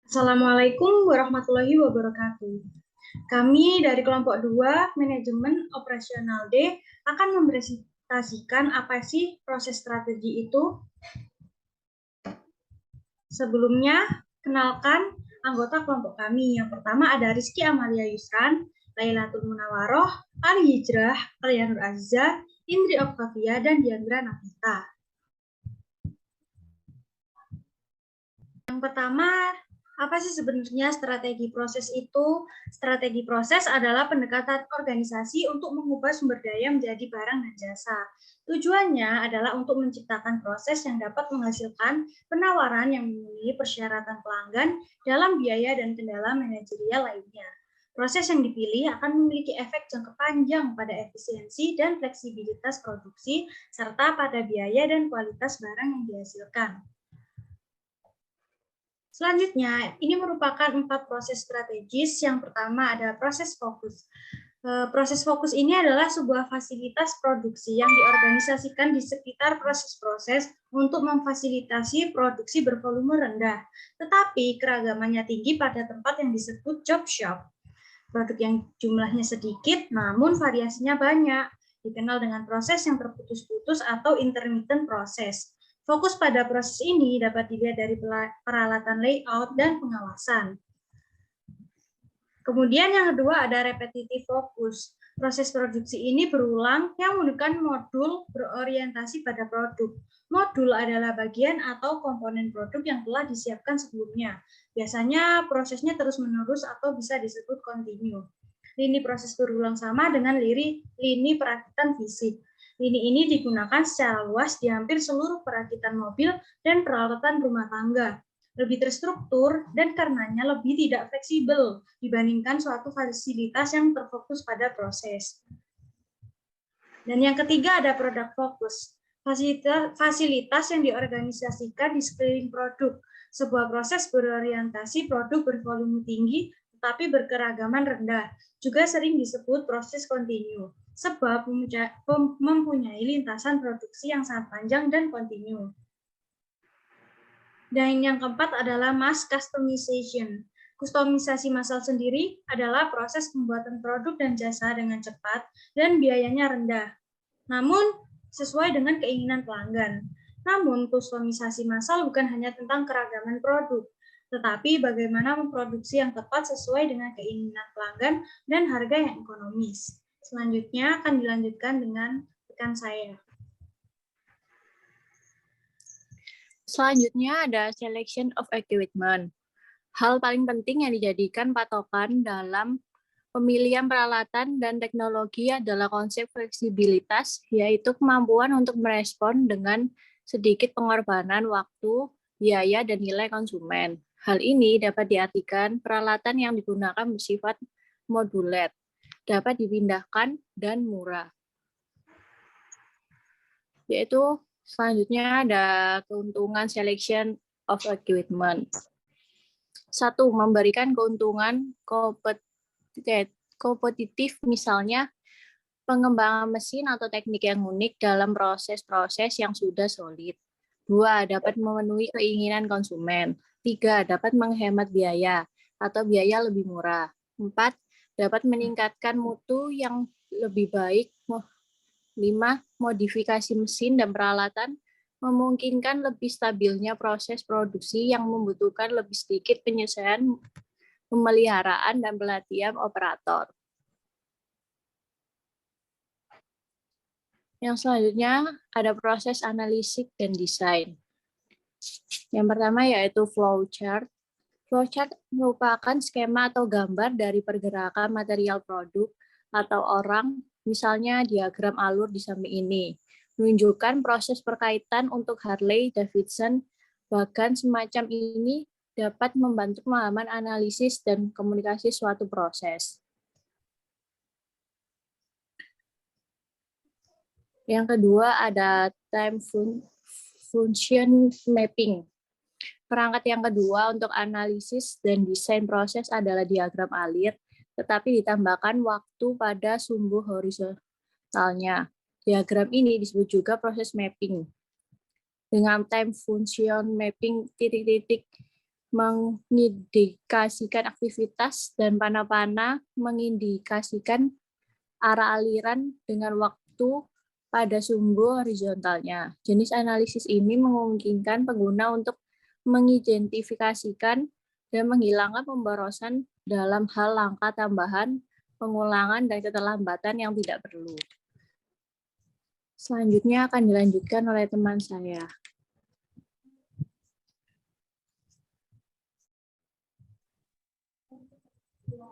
Assalamualaikum warahmatullahi wabarakatuh. Kami dari kelompok 2 Manajemen Operasional D akan mempresentasikan apa sih proses strategi itu. Sebelumnya, kenalkan anggota kelompok kami. Yang pertama ada Rizky Amalia Yusran, Lailatul Munawaroh, Ali Hijrah, Alianur Azza, Indri Oktavia, dan Diandra Nafita. Yang pertama, apa sih sebenarnya strategi proses itu? Strategi proses adalah pendekatan organisasi untuk mengubah sumber daya menjadi barang dan jasa. Tujuannya adalah untuk menciptakan proses yang dapat menghasilkan penawaran yang memenuhi persyaratan pelanggan dalam biaya dan kendala manajerial lainnya. Proses yang dipilih akan memiliki efek jangka panjang pada efisiensi dan fleksibilitas produksi, serta pada biaya dan kualitas barang yang dihasilkan. Selanjutnya, ini merupakan 4 proses strategis. Yang pertama ada proses fokus. Proses fokus ini adalah sebuah fasilitas produksi yang diorganisasikan di sekitar proses-proses untuk memfasilitasi produksi bervolume rendah, tetapi keragamannya tinggi pada tempat yang disebut job shop. Produk yang jumlahnya sedikit namun variasinya banyak, dikenal dengan proses yang terputus-putus atau intermittent proses. Fokus pada proses ini dapat dilihat dari peralatan layout dan pengawasan. Kemudian yang kedua ada repetitive fokus. Proses produksi ini berulang yang menggunakan modul berorientasi pada produk. Modul adalah bagian atau komponen produk yang telah disiapkan sebelumnya. Biasanya prosesnya terus-menerus atau bisa disebut continue. Lini proses berulang sama dengan lini perakitan fisik. Lini ini digunakan secara luas di hampir seluruh perakitan mobil dan peralatan rumah tangga. Lebih terstruktur dan karenanya lebih tidak fleksibel dibandingkan suatu fasilitas yang terfokus pada proses. Dan yang ketiga ada produk fokus. Fasilitas yang diorganisasikan di sekeliling produk. Sebuah proses berorientasi produk bervolume tinggi tetapi berkeragaman rendah. Juga sering disebut proses kontinu, sebab mempunyai lintasan produksi yang sangat panjang dan kontinu. Dan yang keempat adalah mass customization. Kustomisasi massal sendiri adalah proses pembuatan produk dan jasa dengan cepat dan biayanya rendah, namun sesuai dengan keinginan pelanggan. Namun, kustomisasi massal bukan hanya tentang keragaman produk, tetapi bagaimana memproduksi yang tepat sesuai dengan keinginan pelanggan dan harga yang ekonomis. Selanjutnya akan dilanjutkan dengan rekan saya. Selanjutnya ada selection of equipment. Hal paling penting yang dijadikan patokan dalam pemilihan peralatan dan teknologi adalah konsep fleksibilitas, yaitu kemampuan untuk merespon dengan sedikit pengorbanan waktu, biaya, dan nilai konsumen. Hal ini dapat diartikan peralatan yang digunakan bersifat modular, dapat dipindahkan, dan murah. Yaitu selanjutnya ada keuntungan selection of equipment. 1. Memberikan keuntungan kompetitif, misalnya pengembangan mesin atau teknik yang unik dalam proses-proses yang sudah solid. 2. Dapat memenuhi keinginan konsumen. 3. Dapat menghemat biaya atau biaya lebih murah. 4. Dapat meningkatkan mutu yang lebih baik. 5. Modifikasi mesin dan peralatan memungkinkan lebih stabilnya proses produksi yang membutuhkan lebih sedikit penyesuaian pemeliharaan dan pelatihan operator. Yang selanjutnya ada proses analisis dan desain. Yang pertama yaitu flowchart. Flowchart merupakan skema atau gambar dari pergerakan material produk atau orang, misalnya diagram alur di samping ini, menunjukkan proses perkaitan untuk Harley Davidson. Bahkan semacam ini dapat membantu pemahaman analisis dan komunikasi suatu proses. Yang kedua ada time function mapping. Perangkat yang kedua untuk analisis dan desain proses adalah diagram alir, tetapi ditambahkan waktu pada sumbu horizontalnya. Diagram ini disebut juga proses mapping. Dengan time function mapping titik-titik mengindikasikan aktivitas, dan panah-panah mengindikasikan arah aliran dengan waktu pada sumbu horizontalnya. Jenis analisis ini memungkinkan pengguna untuk mengidentifikasikan dan menghilangkan pemborosan dalam hal langkah tambahan, pengulangan, dan keterlambatan yang tidak perlu. Selanjutnya akan dilanjutkan oleh teman saya.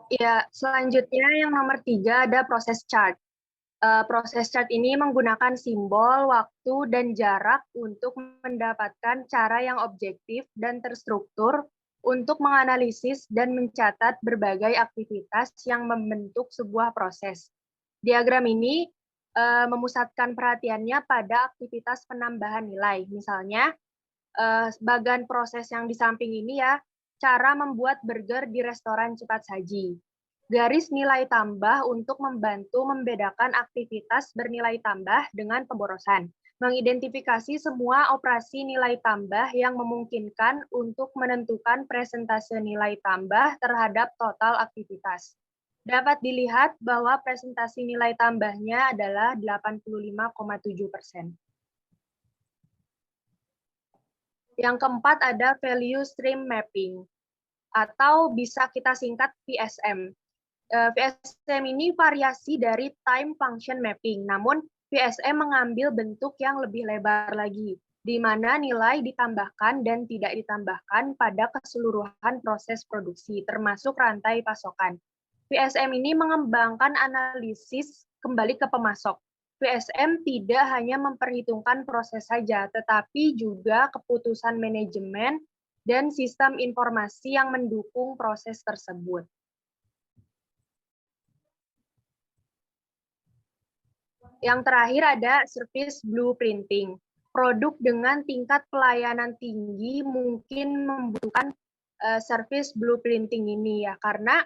Ya, selanjutnya yang nomor 3 ada proses chart. Proses chart ini menggunakan simbol, waktu, dan jarak untuk mendapatkan cara yang objektif dan terstruktur untuk menganalisis dan mencatat berbagai aktivitas yang membentuk sebuah proses. Diagram ini memusatkan perhatiannya pada aktivitas penambahan nilai. Misalnya, bagian proses yang di samping ini ya, cara membuat burger di restoran cepat saji. Garis nilai tambah untuk membantu membedakan aktivitas bernilai tambah dengan pemborosan. Mengidentifikasi semua operasi nilai tambah yang memungkinkan untuk menentukan presentase nilai tambah terhadap total aktivitas. Dapat dilihat bahwa presentasi nilai tambahnya adalah 85,7%. Yang keempat ada value stream mapping, atau bisa kita singkat VSM. VSM ini variasi dari time function mapping, namun VSM mengambil bentuk yang lebih lebar lagi, di mana nilai ditambahkan dan tidak ditambahkan pada keseluruhan proses produksi, termasuk rantai pasokan. VSM ini mengembangkan analisis kembali ke pemasok. VSM tidak hanya memperhitungkan proses saja, tetapi juga keputusan manajemen dan sistem informasi yang mendukung proses tersebut. Yang terakhir ada service blueprinting. Produk dengan tingkat pelayanan tinggi mungkin membutuhkan service blueprinting ini ya, karena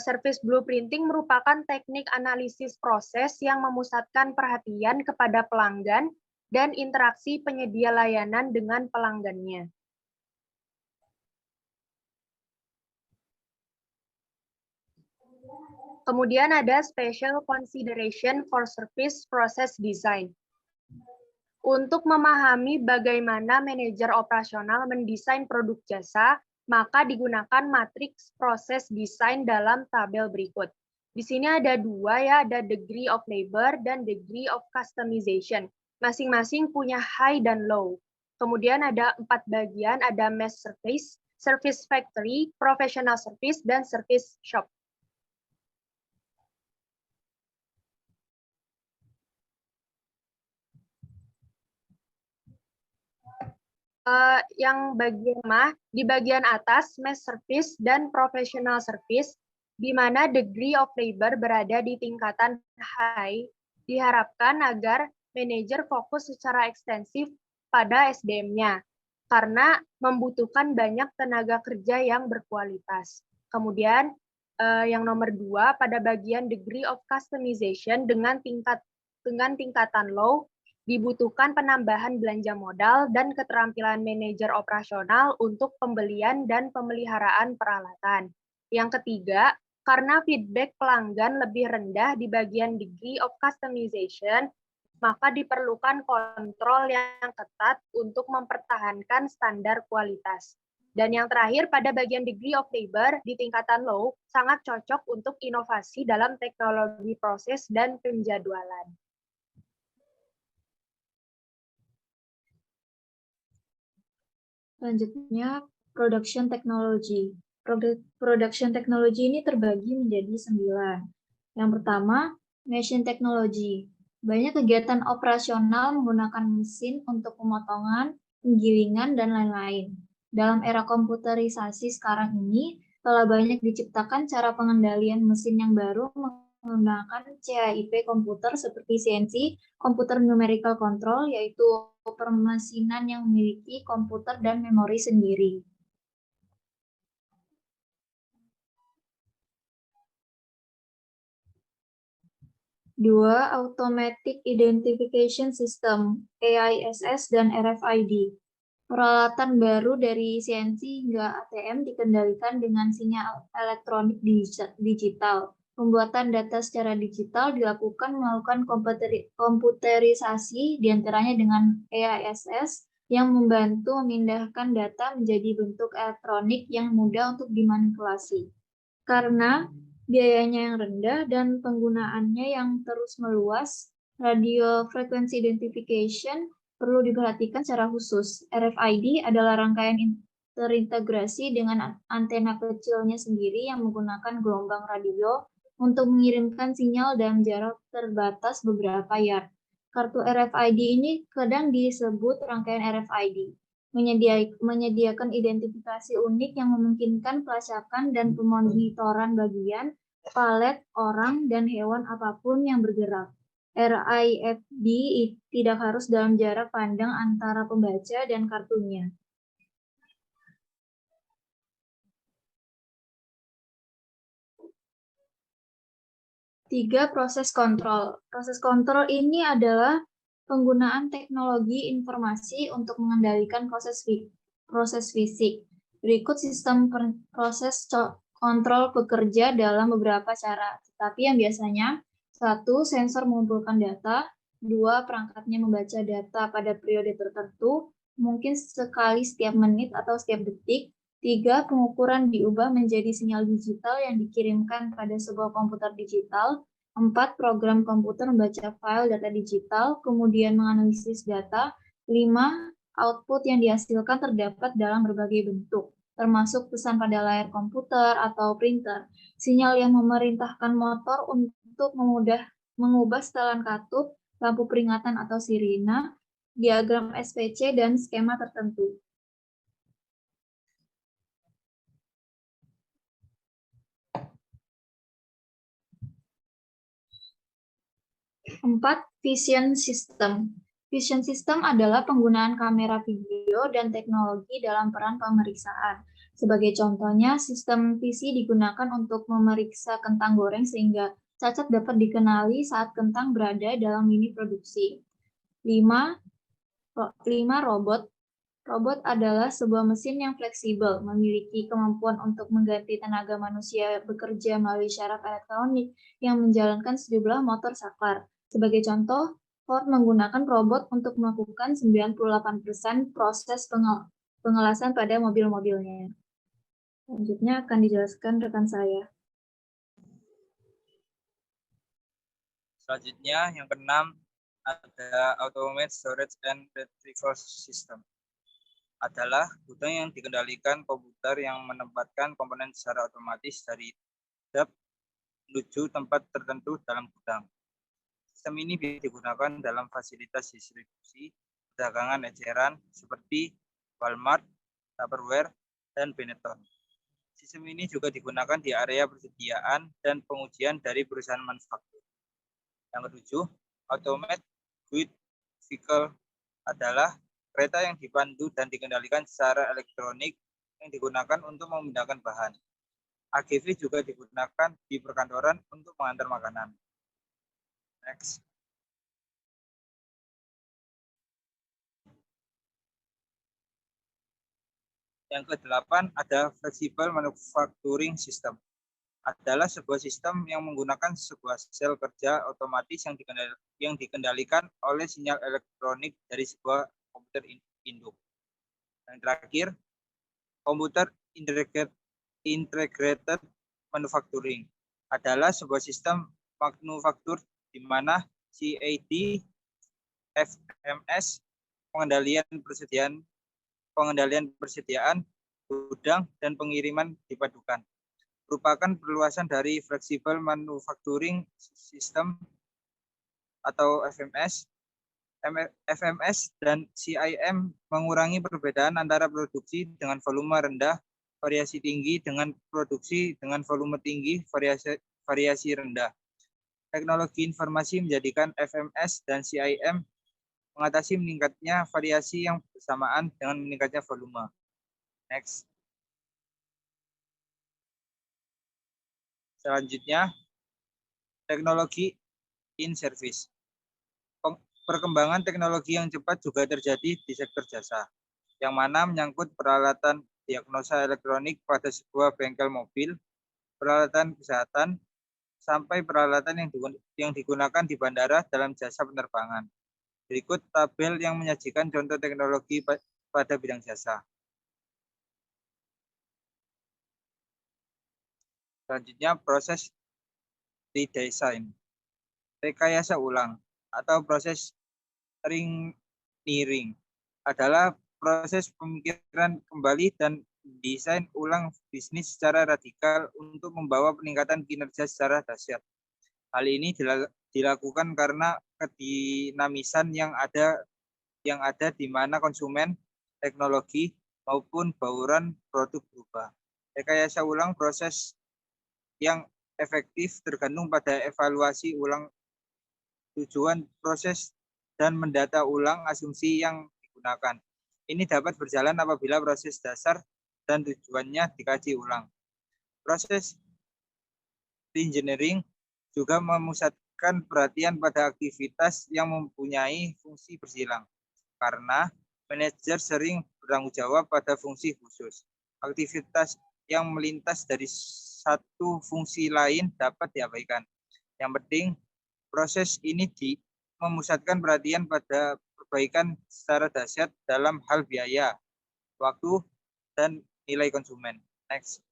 service blueprinting merupakan teknik analisis proses yang memusatkan perhatian kepada pelanggan dan interaksi penyedia layanan dengan pelanggannya. Kemudian ada Special Consideration for Service Process Design. Untuk memahami bagaimana manajer operasional mendesain produk jasa, maka digunakan matriks proses desain dalam tabel berikut. Di sini ada dua ya, ada degree of labor dan degree of customization. Masing-masing punya high dan low. Kemudian ada 4 bagian, ada mass service, service factory, professional service, dan service shop. Yang di bagian atas mass service dan professional service, di mana degree of labor berada di tingkatan high, diharapkan agar manajer fokus secara ekstensif pada SDM-nya, karena membutuhkan banyak tenaga kerja yang berkualitas. Kemudian yang nomor 2, pada bagian degree of customization dengan tingkatan low, dibutuhkan penambahan belanja modal dan keterampilan manajer operasional untuk pembelian dan pemeliharaan peralatan. Yang ketiga, karena feedback pelanggan lebih rendah di bagian degree of customization, maka diperlukan kontrol yang ketat untuk mempertahankan standar kualitas. Dan yang terakhir, pada bagian degree of labor di tingkatan low, sangat cocok untuk inovasi dalam teknologi proses dan penjadwalan. Selanjutnya, production technology. Production technology ini terbagi menjadi 9. Yang pertama, machine technology. Banyak kegiatan operasional menggunakan mesin untuk pemotongan, penggilingan, dan lain-lain. Dalam era komputerisasi sekarang ini, telah banyak diciptakan cara pengendalian mesin yang baru menggunakan CAIP komputer seperti CNC, komputer numerical control, yaitu permesinan yang memiliki komputer dan memori sendiri. Dua, Automatic Identification System, AISS dan RFID. Peralatan baru dari CNC hingga ATM dikendalikan dengan sinyal elektronik digital. Pembuatan data secara digital dilakukan melakukan komputerisasi diantaranya dengan EASS yang membantu memindahkan data menjadi bentuk elektronik yang mudah untuk dimanipulasi. Karena biayanya yang rendah dan penggunaannya yang terus meluas, radio frequency identification perlu diperhatikan secara khusus. RFID adalah rangkaian terintegrasi dengan antena kecilnya sendiri yang menggunakan gelombang radio untuk mengirimkan sinyal dalam jarak terbatas beberapa yard. Kartu RFID ini kadang disebut rangkaian RFID. Menyediakan identifikasi unik yang memungkinkan pelacakan dan pemonitoran bagian, palet, orang, dan hewan apapun yang bergerak. RFID tidak harus dalam jarak pandang antara pembaca dan kartunya. Tiga, proses kontrol. Proses kontrol ini adalah penggunaan teknologi informasi untuk mengendalikan proses fisik. Berikut sistem proses kontrol bekerja dalam beberapa cara, tetapi yang biasanya: 1. Sensor mengumpulkan data. 2. Perangkatnya membaca data pada periode tertentu, mungkin sekali setiap menit atau setiap detik. 3. Pengukuran diubah menjadi sinyal digital yang dikirimkan pada sebuah komputer digital. 4. Program komputer membaca file data digital, kemudian menganalisis data. 5. Output yang dihasilkan terdapat dalam berbagai bentuk, termasuk pesan pada layar komputer atau printer. Sinyal yang memerintahkan motor untuk mengubah setelan katup, lampu peringatan atau sirine, diagram SPC, dan skema tertentu. 4. Vision System. Vision System adalah penggunaan kamera video dan teknologi dalam peran pemeriksaan. Sebagai contohnya, sistem PC digunakan untuk memeriksa kentang goreng sehingga cacat dapat dikenali saat kentang berada dalam mini produksi. 5. Robot. Robot adalah sebuah mesin yang fleksibel, memiliki kemampuan untuk mengganti tenaga manusia bekerja melalui syaraf elektronik yang menjalankan sejumlah motor saklar. Sebagai contoh, Ford menggunakan robot untuk melakukan 98% proses pengelasan pada mobil-mobilnya. Selanjutnya akan dijelaskan rekan saya. Selanjutnya, yang keenam, ada Automated Storage and Retrieval System. Adalah gudang yang dikendalikan komputer yang menempatkan komponen secara otomatis dari menuju tempat tertentu dalam gudang. Sistem ini digunakan dalam fasilitas distribusi perdagangan eceran seperti Walmart, Tupperware, dan Benetton. Sistem ini juga digunakan di area persediaan dan pengujian dari perusahaan manufaktur. Yang ketujuh, Automated Goods Vehicle adalah kereta yang dipandu dan dikendalikan secara elektronik yang digunakan untuk memindahkan bahan. AGV juga digunakan di perkantoran untuk mengantar makanan. Next. Yang ke-8 ada Flexible Manufacturing System. Adalah sebuah sistem yang menggunakan sebuah sel kerja otomatis yang dikendalikan oleh sinyal elektronik dari sebuah komputer induk. Yang terakhir, Computer Integrated Manufacturing adalah sebuah sistem manufaktur di mana CAD, FMS, pengendalian persediaan, gudang, dan pengiriman dipadukan. Merupakan perluasan dari Flexible Manufacturing System atau FMS. FMS dan CIM mengurangi perbedaan antara produksi dengan volume rendah, variasi tinggi, dengan produksi dengan volume tinggi, variasi rendah. Teknologi informasi menjadikan FMS dan CIM mengatasi meningkatnya variasi yang bersamaan dengan meningkatnya volume. Next. Selanjutnya, teknologi in service. Perkembangan teknologi yang cepat juga terjadi di sektor jasa. yang mana menyangkut peralatan diagnosa elektronik pada sebuah bengkel mobil, peralatan kesehatan, sampai peralatan yang digunakan di bandara dalam jasa penerbangan. Berikut tabel yang menyajikan contoh teknologi pada bidang jasa. Selanjutnya, proses redesign, rekayasa ulang, atau proses engineering adalah proses pemikiran kembali dan desain ulang bisnis secara radikal untuk membawa peningkatan kinerja secara dahsyat. Hal ini dilakukan karena kedinamisan yang ada di mana konsumen, teknologi, maupun bauran produk berubah. Rekayasa ulang proses yang efektif tergantung pada evaluasi ulang tujuan proses dan mendata ulang asumsi yang digunakan. Ini dapat berjalan apabila proses dasar dan tujuannya dikaji ulang. Proses engineering juga memusatkan perhatian pada aktivitas yang mempunyai fungsi bersilang, karena manajer sering bertanggung jawab pada fungsi khusus. Aktivitas yang melintas dari satu fungsi lain dapat diabaikan. Yang penting, proses ini memusatkan perhatian pada perbaikan secara dahsyat dalam hal biaya, waktu, dan nilai konsumen. Next.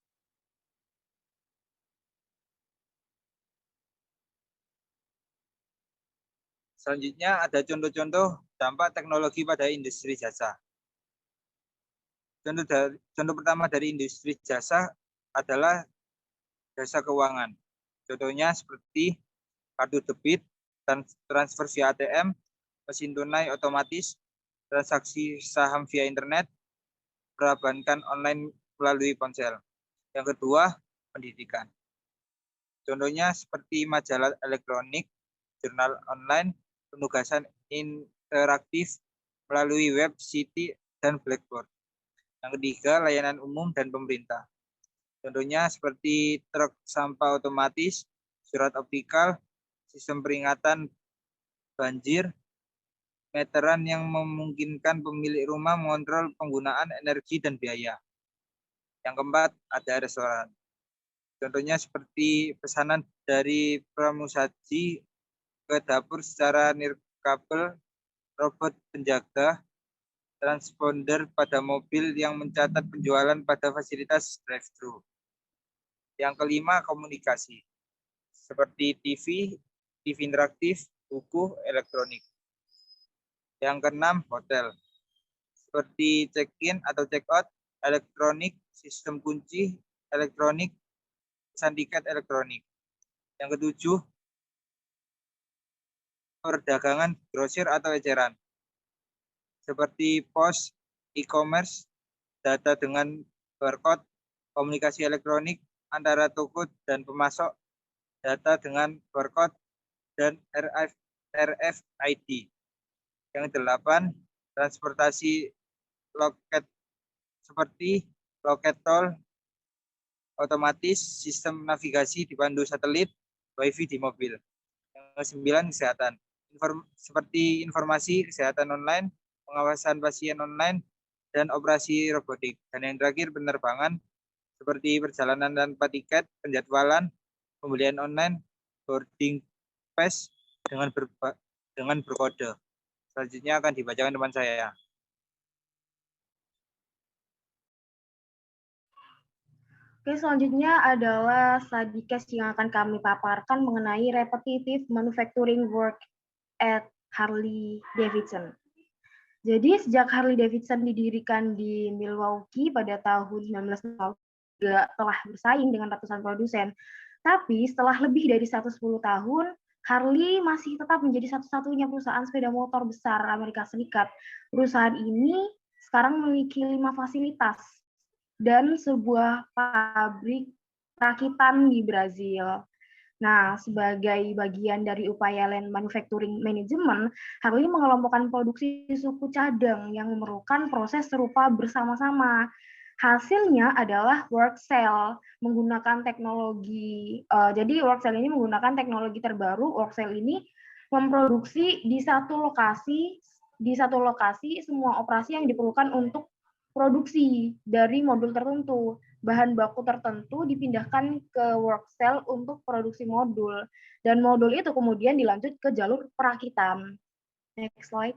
Selanjutnya ada contoh-contoh dampak teknologi pada industri jasa. Contoh pertama dari industri jasa adalah jasa keuangan. Contohnya seperti kartu debit, transfer via ATM, mesin tunai otomatis, transaksi saham via internet, perbankan online melalui ponsel. Yang kedua, pendidikan. Contohnya seperti majalah elektronik, jurnal online, penugasan interaktif melalui web, city, dan blackboard. Yang ketiga, layanan umum dan pemerintah. Contohnya seperti truk sampah otomatis, surat optikal, sistem peringatan banjir, meteran yang memungkinkan pemilik rumah mengontrol penggunaan energi dan biaya. Yang keempat, ada restoran. Contohnya seperti pesanan dari pramusaji ke dapur secara nirkabel, robot penjaga, transponder pada mobil yang mencatat penjualan pada fasilitas drive-thru. Yang kelima, komunikasi. Seperti TV interaktif, buku, elektronik. Yang keenam, hotel. Seperti check-in atau check-out, elektronik, sistem kunci, elektronik, pesan tiket elektronik. Yang ketujuh, perdagangan grosir atau eceran. Seperti pos, e-commerce, data dengan barcode, komunikasi elektronik antara toko dan pemasok, data dengan barcode, dan RFID. Yang delapan, transportasi loket seperti loket tol, otomatis, sistem navigasi dipandu satelit, wifi di mobil. Yang kesembilan, kesehatan. Seperti informasi kesehatan online, pengawasan pasien online, dan operasi robotik. Dan yang terakhir, penerbangan seperti perjalanan tanpa tiket, penjadwalan, pembelian online, boarding pass dengan berkode. Selanjutnya akan dibacakan teman saya. Oke, selanjutnya adalah study case yang akan kami paparkan mengenai repetitive manufacturing work at Harley Davidson. Jadi sejak Harley Davidson didirikan di Milwaukee pada tahun 1960, telah bersaing dengan ratusan produsen. Tapi setelah lebih dari 110 tahun, Harley masih tetap menjadi satu-satunya perusahaan sepeda motor besar Amerika Serikat. Perusahaan ini sekarang memiliki 5 fasilitas dan sebuah pabrik rakitan di Brazil. Nah, sebagai bagian dari upaya Lean Manufacturing Management, Harley mengelompokkan produksi suku cadang yang memerlukan proses serupa bersama-sama. Hasilnya adalah work cell menggunakan teknologi. Jadi work cell ini menggunakan teknologi terbaru. Work cell ini memproduksi di satu lokasi semua operasi yang diperlukan untuk produksi dari modul tertentu. Bahan baku tertentu dipindahkan ke work cell untuk produksi modul. Dan modul itu kemudian dilanjut ke jalur perakitan. Next slide.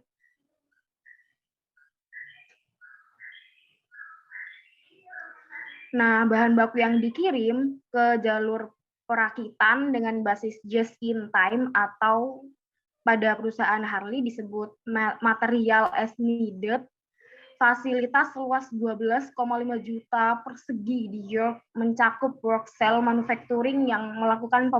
Nah, bahan baku yang dikirim ke jalur perakitan dengan basis just in time atau pada perusahaan Harley disebut material as needed. Fasilitas luas 12,5 juta persegi di York mencakup work cell manufacturing yang melakukan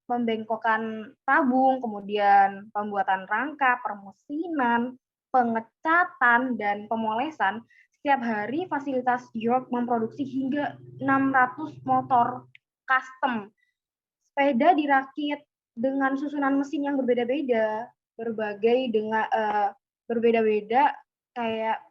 pembengkokan tabung, kemudian pembuatan rangka, permesinan, pengecatan, dan pemolesan. Setiap hari fasilitas York memproduksi hingga 600 motor custom. Sepeda dirakit dengan susunan mesin yang berbeda-beda, berbeda-beda kayak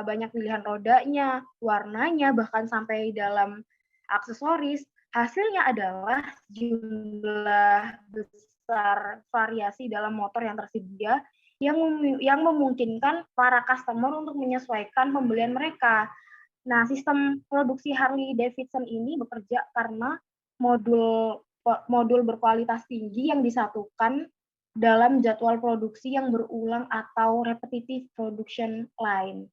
banyak pilihan rodanya, warnanya, bahkan sampai dalam aksesoris. Hasilnya adalah jumlah besar variasi dalam motor yang tersedia yang memungkinkan para customer untuk menyesuaikan pembelian mereka. Nah, sistem produksi Harley Davidson ini bekerja karena modul berkualitas tinggi yang disatukan dalam jadwal produksi yang berulang atau repetitive production line.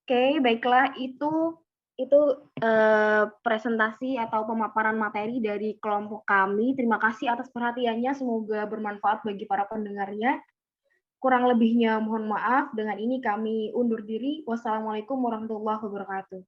Oke, baiklah, itu presentasi atau pemaparan materi dari kelompok kami. Terima kasih atas perhatiannya, semoga bermanfaat bagi para pendengarnya. Kurang lebihnya mohon maaf. Dengan ini kami undur diri. Wassalamualaikum warahmatullahi wabarakatuh.